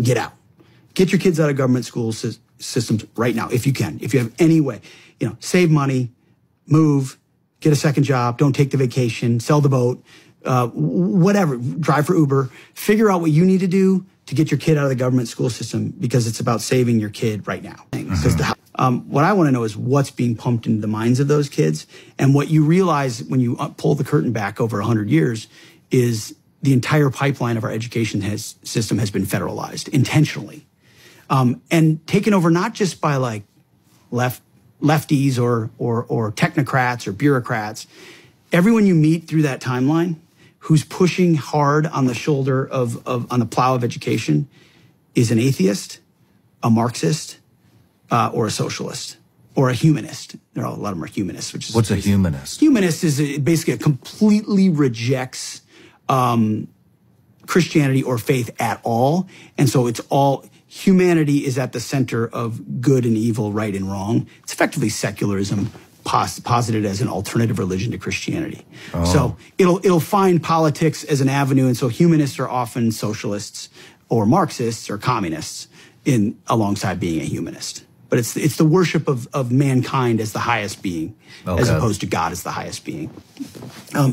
Get out. Get your kids out of government school systems right now, if you can, if you have any way. You know, save money, move, get a second job, don't take the vacation, sell the boat, whatever, drive for Uber. Figure out what you need to do to get your kid out of the government school system, because it's about saving your kid right now. What I want to know is what's being pumped into the minds of those kids. And what you realize when you pull the curtain back over 100 years is the entire pipeline of our education system has been federalized intentionally. And taken over not just by like lefties or technocrats or bureaucrats. Everyone you meet through that timeline who's pushing hard on the shoulder on the plow of education is an atheist, a Marxist, or a socialist, or a humanist. A lot of them are humanists. Which is what's a humanist? Humanist is basically a completely rejects Christianity or faith at all, and so it's all humanity is at the center of good and evil, right and wrong. It's effectively secularism posited as an alternative religion to Christianity. Oh. So it'll find politics as an avenue, and so humanists are often socialists or Marxists or communists alongside being a humanist. But it's the worship of mankind as the highest being, as opposed to God as the highest being.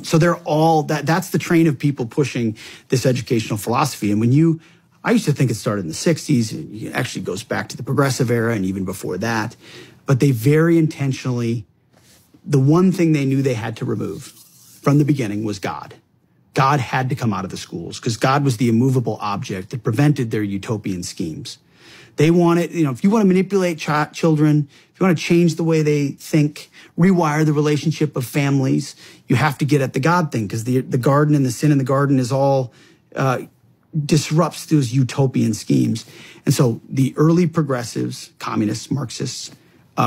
So they're all that's the train of people pushing this educational philosophy. And I used to think it started in the 60s. It actually goes back to the progressive era and even before that. But they very intentionally, the one thing they knew they had to remove from the beginning was God. God had to come out of the schools because God was the immovable object that prevented their utopian schemes. They wanted, if you want to manipulate children, if you want to change the way they think, rewire the relationship of families, you have to get at the God thing, because the garden and the sin in the garden is all disrupts those utopian schemes. And so the early progressives, communists, Marxists,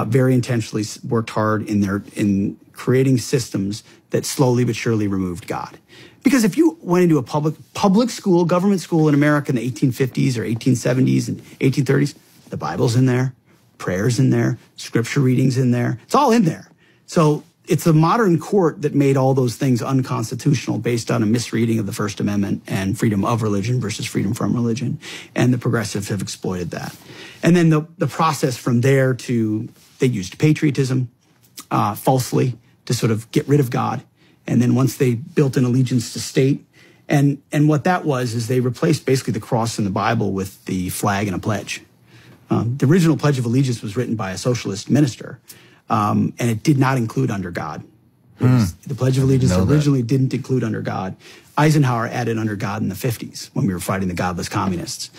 very intentionally worked hard in creating systems that slowly but surely removed God. Because if you went into a public school, government school in America in the 1850s or 1870s and 1830s, the Bible's in there, prayers in there, scripture readings in there. It's all in there. So it's the modern court that made all those things unconstitutional based on a misreading of the First Amendment and freedom of religion versus freedom from religion. And the progressives have exploited that. And then the process from there they used patriotism falsely to sort of get rid of God. And then once they built an allegiance to state, and what that was is they replaced basically the cross in the Bible with the flag and a pledge. The original Pledge of Allegiance was written by a socialist minister, and it did not include under God. The Pledge of Allegiance originally didn't include under God. Eisenhower added under God in the 50s when we were fighting the godless communists.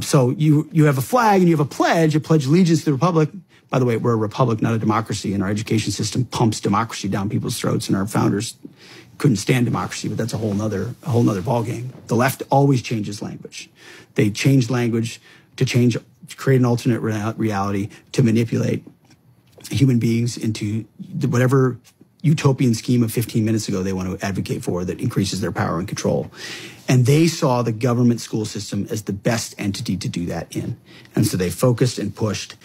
So you have a flag and you have a pledge allegiance to the republic. By the way, we're a republic, not a democracy, and our education system pumps democracy down people's throats, and our founders couldn't stand democracy, but that's a whole nother ballgame. The left always changes language. They change language to create an alternate reality, to manipulate human beings into whatever utopian scheme of 15 minutes ago they want to advocate for that increases their power and control. And they saw the government school system as the best entity to do that in. And so they focused and pushed